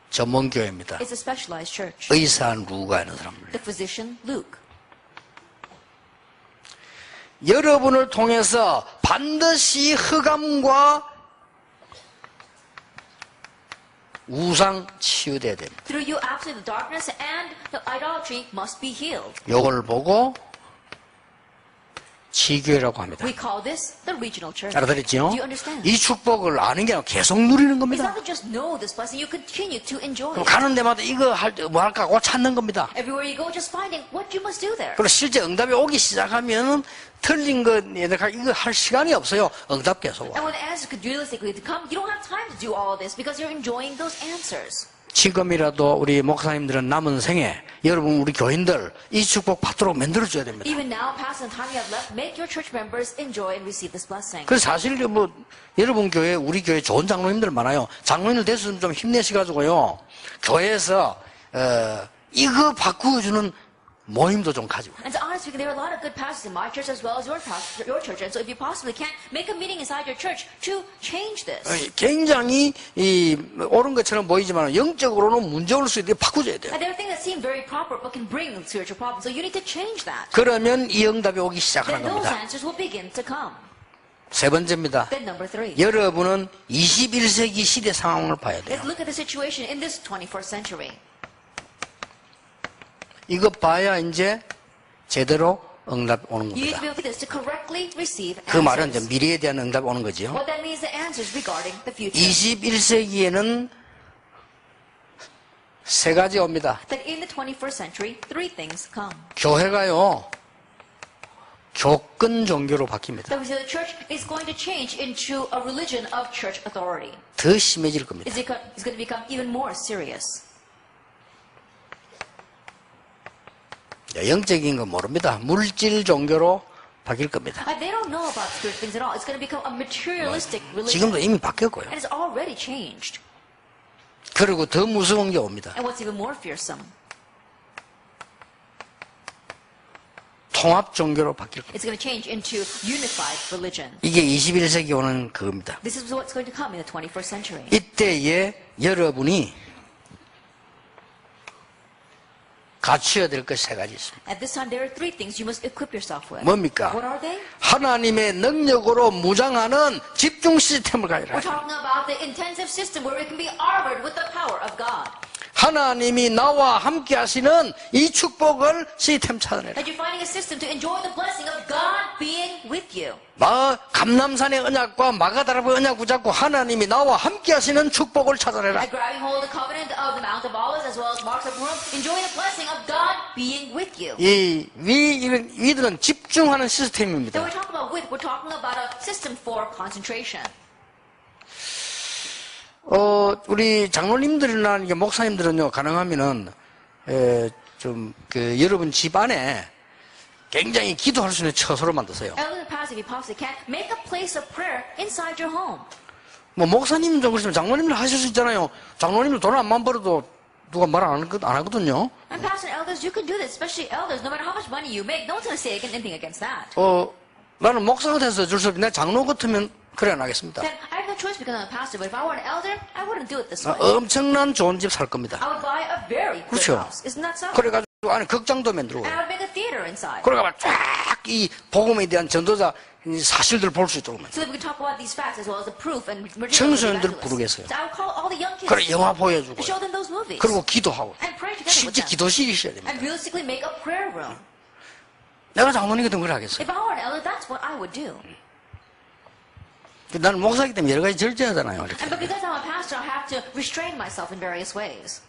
전문교회입니다. It's a specialized church. 의사 루가 하는 사람들. The physician Luke. 여러분을 통해서 반드시 흑암과 우상 치유돼야 됩니다. Through you, absolutely, the darkness and the idolatry must be healed. 요걸 보고 지교회라고 합니다. We call this the regional church. 알아들었죠? Do you understand? 이 축복을 아는 게 아니라 계속 누리는 It's 겁니다. not to just know this blessing, you continue to enjoy 그럼 it. 가는 데마다 이거 뭐 할까 하고 찾는 겁니다. Everywhere you go, just finding what you must do there. 그리고 실제 응답이 오기 시작하면은 틀린 거 이거 할 시간이 없어요. 응답 계속 와. And when the answers could realistically come, you don't have time to do all this because you're enjoying those answers. 지금이라도 우리 목사님들은 남은 생에 여러분 우리 교인들 이 축복 받도록 만들어줘야 됩니다. Even now, past the time you have left, make your church members enjoy and receive this blessing. 그래서 사실 뭐 여러분 교회 우리 교회 좋은 장로님들 많아요. 장로님들 됐으면 좀 힘내셔가지고요 교회에서 이거 바꾸어주는 모임도 좀 가지고. And so honestly, there are a lot of good pastors in my church as well as your church. And so if you possibly can, make a meeting inside your church to change this. 굉장히 옳은 것처럼 보이지만 영적으로는 문제 올 수 있게 바꾸어줘야 돼요. And there are things that seem very proper but can bring spiritual problems. So you need to change that. 그러면 이 응답이 오기 Then 시작하는 those 겁니다. answers will begin to come. 세 번째입니다. Then number 3. 여러분은 21세기 시대 상황을 봐야 돼요. Let's look at the situation in this 21st century. 이거 봐야 이제 제대로 응답 오는 You need 겁니다. to be able to do this to correctly receive 그 말은 이제 answers. 미래에 대한 응답이 오는 거지요. What that means, the answers regarding the future. 21세기에는 세 가지 옵니다. That in the 21st century, 3 things come. 교회가요, 교권 종교로 바뀝니다. That we say the church is going to change into a religion of church authority. 더 심해질 겁니다. It's going to become even more serious. 영적인 건 모릅니다. 물질 종교로 바뀔 겁니다. They don't know about spiritual things at all. It's going to become a materialistic religion. 지금도 이미 바뀌었고요. And it's already changed. 그리고 더 무서운 게 옵니다. And what's even more fearsome, 통합 종교로 바뀔 겁니다. it's going to change into unified religion. 이게 21세기 오는 그겁니다. This is what's going to come in the 21st century. 이때에 여러분이 갖춰야 될 것 세 가지 있습니다. At this time, there are 3 things you must equip yourself with. 뭡니까? What are they? 하나님의 능력으로 무장하는 집중 시스템을 가지라. We're talking about the intensive system where it can be armored with the power of God. 하나님이 나와 함께 하시는 이 축복을 시스템 찾아내라. That you're finding a system to enjoy the blessing of God being with you. 감남산의 언약과 마가다락의 언약 붙잡고 하나님이 나와 함께 하시는 축복을 찾아내라. By grabbing hold of the covenant of the Mount of Olives as well as Marks of Rome, enjoy the blessing of God being with you. 이 위들은 집중하는 Then 시스템입니다. we're talking about a system for concentration. 우리 장로님들이나 이게 목사님들은요, 가능하면은, 여러분 집 안에 굉장히 기도할 수 있는 처소로 만드세요. Elders and pastors, if you possibly can, make a place of prayer inside your home. 뭐, 목사님 좀 그러시면 장로님들 하실 수 있잖아요. 장로님들 돈 안 벌어도 누가 말 안 하거든요. And pastor and elders, you can do this, especially elders. No matter how much money you make, no one's going to say anything against that. 나는 목사가 돼서 줄 수 없는데, 장로 같으면 그래 안 하겠습니다. Then I have no choice because I'm a pastor, but if I were an elder, I wouldn't do it this way. 엄청난 좋은 집 살 겁니다. I would buy a very good 그렇죠. house. Isn't that so? 그래가지고 안에 극장도 만들고, And I would make a theater inside. 그래가 쫙 이 복음에 대한 전도자 이 사실들 볼 수 있도록. So that we can talk about these facts as well as the proof and 청소년들 부르겠어요. So I would call all the young kids 그래 영화 to 보여주고, show them those movies. 그리고 기도하고, And pray together with 실제 them. 기도실이 있어야 됩니다. And realistically make a prayer room. 내가 장로님이거든 그래 하겠어요. If I were an elder, that's what I would do. 나는 목사이기 때문에 여러 가지 절제하잖아요. 이렇게. And but because I'm a pastor, I have to restrain myself in various ways.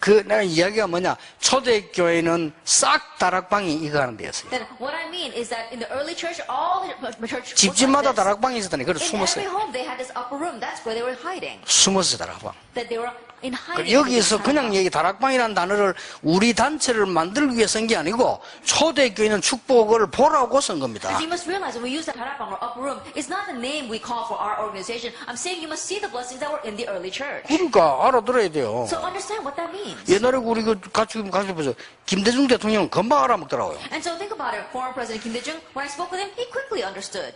내가 이야기가 뭐냐? 초대교회는 싹 다락방이 이거 하는 데였어요. Then what I mean is that in the early church, all the church 집집마다 was like this. 다락방이 있었다니. 그래서 In every 숨었어요. home, they had this upper room. That's where they were hiding. 숨었어요, 다락방. That they were in hiding. 여기에서 그냥 얘기 다락방이라는 단어를 우리 단체를 만들기 위해 쓴 게 아니고 초대교회는 축복을 보라고 쓴 겁니다. But you must realize when we use that tarapang or upper room, it's not the name we call for our organization. I'm saying you must see the blessings that were in the early church. 그러니까 알아들어야 돼요. So understand what that means. 옛날에 우리 같이 보세요. 김대중 대통령 금방 알아먹더라고요. And so think about it. Former President Kim Dae-jung, when I spoke with him, he quickly understood.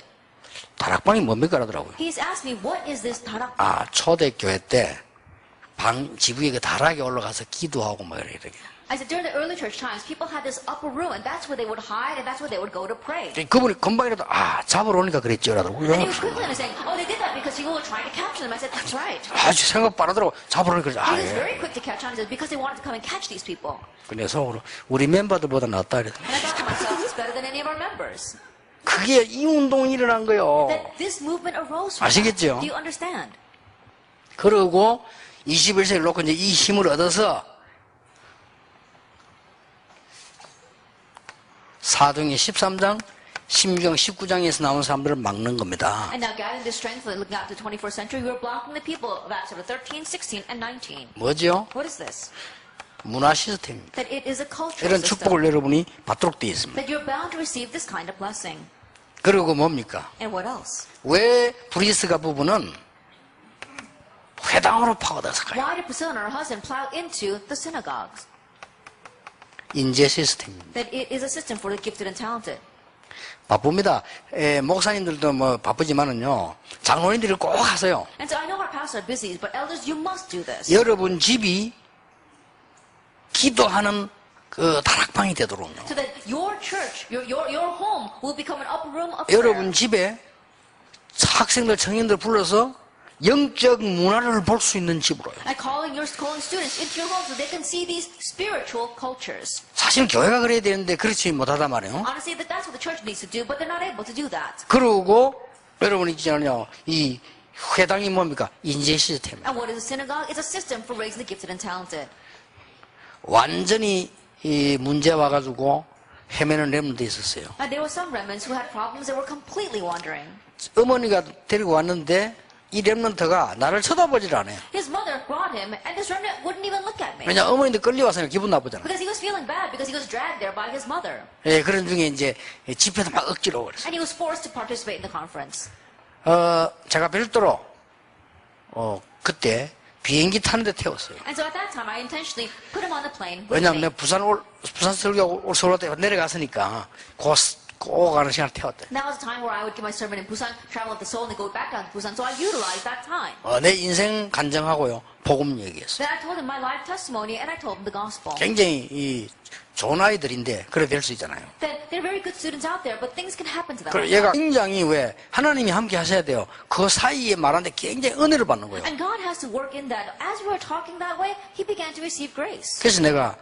다락방이 뭡니까 하더라고요. He's asked me, what is this tarapang? 초대교회 때 지붕에 그 다락에 올라가서 기도하고 막 이렇게. I said, during the early church times, people had this upper room, and that's where they would hide, and that's where they would go to pray. 그분이 금방이라도 잡으러 오니까 그랬죠 라더라고요. And he was quickly understanding, oh, they did that because you were trying to capture them. I said, that's right. 아주 생각 빠르더라고. 잡으러 오니까 그랬죠. He was 예. very quick to catch on. He said, because they wanted to come and catch these people. 근데 속으로 우리 멤버들보다 낫다 이랬더니 And I thought to myself, it's better than any of our members. 그게 이 운동이 일어난 거예요. That this movement arose from 아시겠죠? that. Do you understand? 그러고 21세기를 놓고 이제 이 힘을 얻어서 사도행전 13장, 16장, 19장에서 나온 사람들을 막는 겁니다. And now gathering this strength, looking out to the 21st century, we are blocking the people of Acts chapter 13, 16, and 19. 뭐죠? What is this? 문화 시스템입니다. That it is a cultural 이런 system. 축복을 여러분이 받도록 되어 있습니다. That you're bound to receive this kind of blessing. 그리고 뭡니까? And what else? 왜 브리스가 부부는 회당으로 파고들었을까요? Why did Priscilla and her husband plow into the synagogues? 인재 시스템입니다. That it is a system for the gifted and talented. 바쁩니다. 목사님들도 뭐 바쁘지만은요, 장로님들이 꼭 하세요. And so I know our pastors are busy, but elders, you must do this. 여러분 집이 기도하는 그 다락방이 되도록요. So that your church, your home will become an upper room of 여러분 prayer. 집에 학생들, 청년들 불러서 영적 문화를 볼 수 있는 집으로요. And calling students into your home so they can see these spiritual cultures. 사실 교회가 그래야 되는데 그렇지 못하단 말이에요. Honestly, that's what the church needs to do, but they're not able to do that. 그러고 여러분이 있잖아요. 이 회당이 뭡니까? 인재 시스템. And what is a synagogue? It's a system for raising the gifted and talented. 완전히 이 문제 와가지고 헤매는 렘도 있었어요. And there were some remnants who had problems that were completely wandering. 어머니가 데리고 왔는데 이 렘넌트가 나를 쳐다보질 않아요. His mother brought him, and this remnant wouldn't even look at me. 왜냐 어머니들 끌려와서 기분 나쁘잖아. Because he was feeling bad because he was dragged there by his mother. 예, 그런 중에 이제 집회도 막 억지로 그랬어요. And he was forced to participate in the conference. 제가 별도로 그때 비행기 타는데 태웠어요. And so at that time, I intentionally put him on the plane with 왜냐하면 me. 내가 부산 설교 서울 때 내려갔으니까 고 가는 시간 태웠대. That was the time where I would give my sermon in Busan, travel up the Seoul, and go back down to Busan. So I utilized that time. 내 인생 간증하고요, 복음 얘기했어. Then I told him my life testimony, and I told him the gospel. 굉장히 좋은 아이들인데 그래 될 수 있잖아요. That there are very good students out there, but things can happen to them. 그래 얘가 굉장히 왜 하나님이 함께 하셔야 돼요. 그 사이에 말하는데 굉장히 은혜를 받는 거예요. And God has to work in that. As we were talking that way, he began to receive grace. 그래서 내가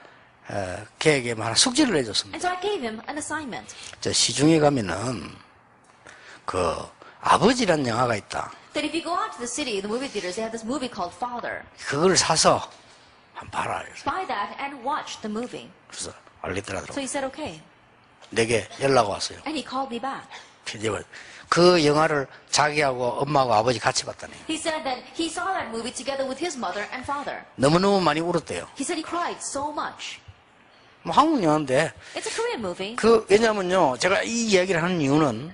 걔에게 하나 숙제를 해줬습니다. And so I gave him an assignment. 저 시중에 가면은 그 아버지란 영화가 있다. That if you go out to the city, the movie theaters, they have this movie called Father. 그걸 사서 한번 봐라. Buy that and watch the movie. 그래서 알겠더라고요. So he said, okay. 내게 연락 왔어요. And he called me back. 그 영화를 자기하고 엄마하고 아버지 같이 봤다네. He said that he saw that movie together with his mother and father. 너무너무 많이 울었대요. He said he cried so much. 뭐 한국 영화인데 It's a Korean movie. 왜냐면요 제가 이 이야기를 하는 이유는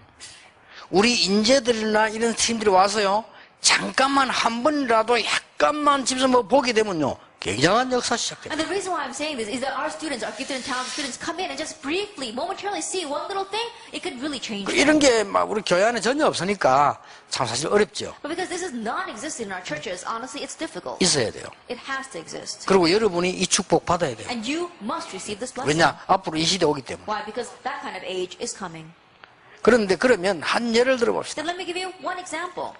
우리 인재들이나 이런 팀들이 와서요 잠깐만 한 번이라도 약간만 집에서 뭐 보게 되면요 굉장한 역사 시작돼요. And the reason why I'm saying this is that our students, our gifted and talented students, come in and just briefly, momentarily see one little thing, it could really change. 이런 게 막 우리 교회 안에 전혀 없으니까 참 사실 어렵죠. But because this is non-existent in our churches, honestly, it's difficult. 있어야 돼요. It has to exist. 그리고 여러분이 이 축복 받아야 돼요. And you must receive this blessing. 왜냐 앞으로 이 시대 오기 때문에. Why? Because that kind of age is coming. 그런데 그러면 한 예를 들어봅시다. Then let me give you one example.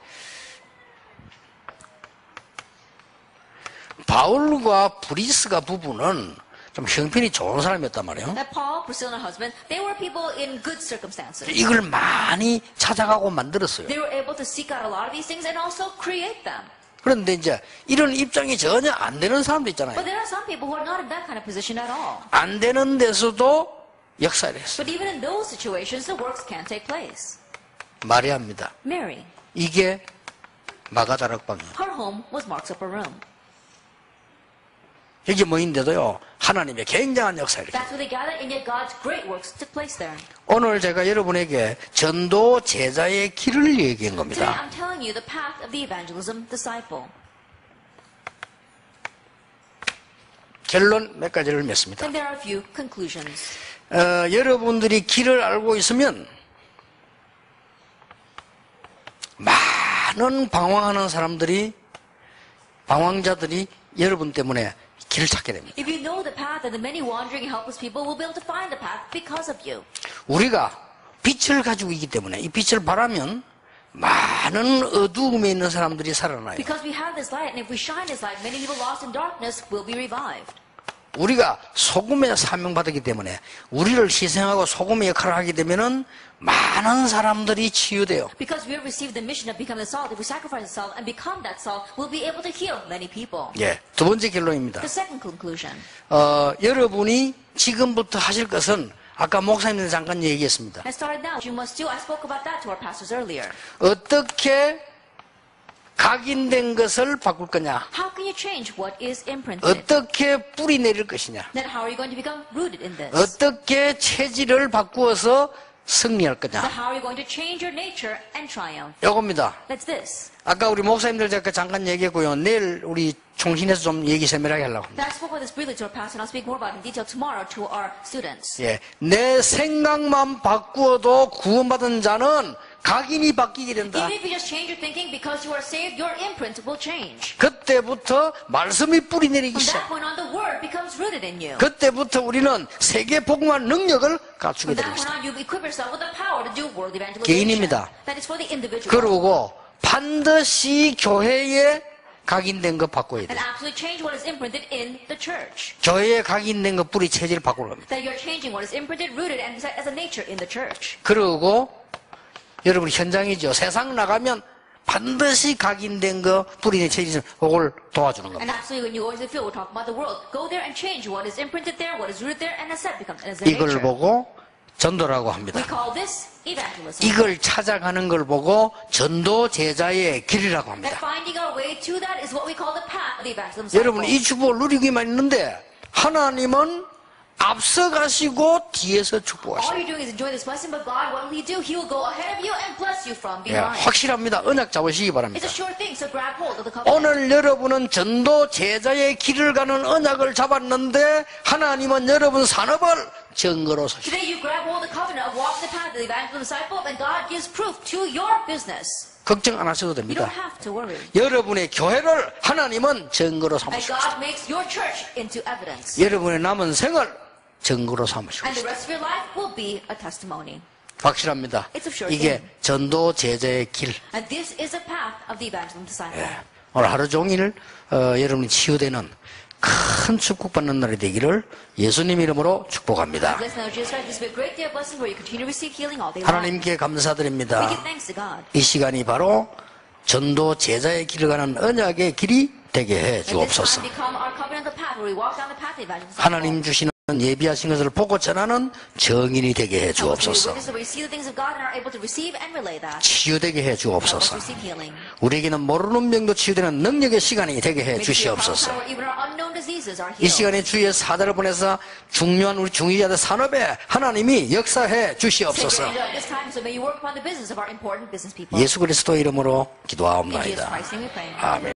바울과 브리스가 부부는 좀 형편이 좋은 사람이었단 말이에요. That Paul, Priscilla, and her husband, they were people in good circumstances. 이걸 많이 찾아가고 만들었어요. They were able to seek out a lot of these things and also create them. 그런데 이제 이런 입장이 전혀 안 되는 사람도 있잖아요. But there are some people who are not in that kind of position at all. 안 되는 데서도 역사를 했어요. But even in those situations, the works can take place. 마리아입니다. Mary, 이게 마가다락방이에요. her home was Mark's upper room. 여기 모인데도요 하나님의 굉장한 역사를 했어요. That's where they gathered, and yet God's great works took place there. 오늘 제가 여러분에게 전도 제자의 길을 얘기한 Today, 겁니다. I'm telling you the path of the evangelism disciple. 결론 몇 가지를 맺습니다. And there are a few conclusions. 여러분들이 길을 알고 있으면 많은 방황하는 사람들이 방황자들이 여러분 때문에 길을 찾게 됩니다. If you know the path, then the many wandering and helpless people will be able to find the path because of you. 우리가 빛을 가지고 있기 때문에 이 빛을 바라면 많은 어두움에 있는 사람들이 살아나요. Because we have this light, and if we shine this light, many people lost in darkness will be revived. 우리가 소금의 사명받았기 때문에 우리를 희생하고 소금의 역할을 하게 되면은 많은 사람들이 치유돼요. Because we have received the mission of becoming the salt, if we sacrifice the salt and become that salt, we'll be able to heal many people. 예, 두 번째 결론입니다. The second conclusion. 여러분이 지금부터 하실 것은 아까 목사님들 잠깐 얘기했습니다. I started now. What you must do. I spoke about that to our pastors earlier. 어떻게 각인된 것을 바꿀 거냐? How can you change what is imprinted? 어떻게 뿌리 내릴 것이냐? Then how are you going to become rooted in this? 어떻게 체질을 바꾸어서 승리할 Then 거냐? how are you going to change your nature and triumph? 요겁니다. That's this. 아까 우리 목사님들 제가 잠깐 얘기했고요. 내일 우리 총신에서 좀 얘기 세밀하게 하려고 합니다. That I spoke about this briefly to our pastor, and I'll speak more about it in detail tomorrow to our students. 예, 내 생각만 바꾸어도 구원받은 자는 각인이 바뀌게 된다. Even if you just change your thinking because you are saved, your imprint will change. 그때부터 말씀이 뿌리 내리기 From 시작. that point on, the word becomes rooted in you. 그때부터 우리는 세계 복음화 능력을 갖추게 From that 되는 point 것이다. on, you equip yourself with the power to do world evangelization. 개인입니다. That is for the individual. 그러고 반드시 교회에 각인된 거 바꿔야 돼. And absolutely change what is imprinted in the church. 교회에 각인된 거 뿌리 체질을 바꾸는 겁니다. That you're changing what is imprinted, rooted, and as a nature in the church. 그러고 여러분 현장이죠. 세상 나가면 반드시 각인된 거 뿌리는 체질 그걸 도와주는 And 겁니다. absolutely, when you go into the field, we're talking about the world. Go there and change what is imprinted there, what is rooted there, and as that becomes as a 이걸 nature. 보고 전도라고 합니다. We call this evangelism. 이걸 찾아가는 걸 보고 전도 제자의 길이라고 That 합니다. finding our way to that is what we call the path of the evangelism. 여러분 이 축복을 누리기만 있는데 하나님은 앞서가시고 뒤에서 All 축복하십니다. you're doing is enjoy this blessing, but God, what will He do? He will go ahead of you and bless you from 예, behind. 확실합니다. 언약 잡으시기 It's 바랍니다. a sure thing, so grab hold of the covenant. 오늘 여러분은 전도 제자의 길을 가는 언약을 잡았는데 하나님은 여러분 산업을 증거로 서십니다. Today you grab hold of the covenant of walking the path of the evangelism disciple, and God gives proof to your business. 걱정 안 하셔도 You 됩니다. don't have to worry. 여러분의 교회를 하나님은 증거로 And 삼으십니다. God makes your church into evidence. 여러분의 남은 생을 증거로 삼으시고 And the rest of your life will be a testimony. 확실합니다. It's a sure 이게 thing. 전도 제자의 길. And this is a path of the evangelism disciple. 오늘 하루 종일 여러분이 치유되는 큰 축복받는 날이 되기를 예수님 이름으로 축복합니다. Blessed now, Jesus Christ, this will be a great day of blessing where you continue to receive healing all day long. 하나님께 We 감사드립니다. give thanks to God. 이 시간이 바로 전도 제자의 길을 가는 언약의 길이 되게 해 Let this 주옵소서. time become our covenantal path where we walk down the path of the evangelism disciple. 하나님 주시는 예비하신 것을 보고 전하는 정인이 되게 해 Help us to be 주옵소서. witnesses where we see the things of God and are able to receive and relay that. 치유되게 해 Help us 주옵소서. to receive healing. 우리에게는 모르는 병도 치유되는 능력의 시간이 되게 해 May the power, 주시옵소서. even our unknown diseases are 이 healed. 시간에 주의 사자를 보내서 중요한 우리 중위자들 산업에 하나님이 역사해 Send your 주시옵소서. angel at this time, so may you work upon the business of our important business people. 예수 그리스도 이름으로 In Jesus 기도하옵나이다. Christ's name we pray. 아멘.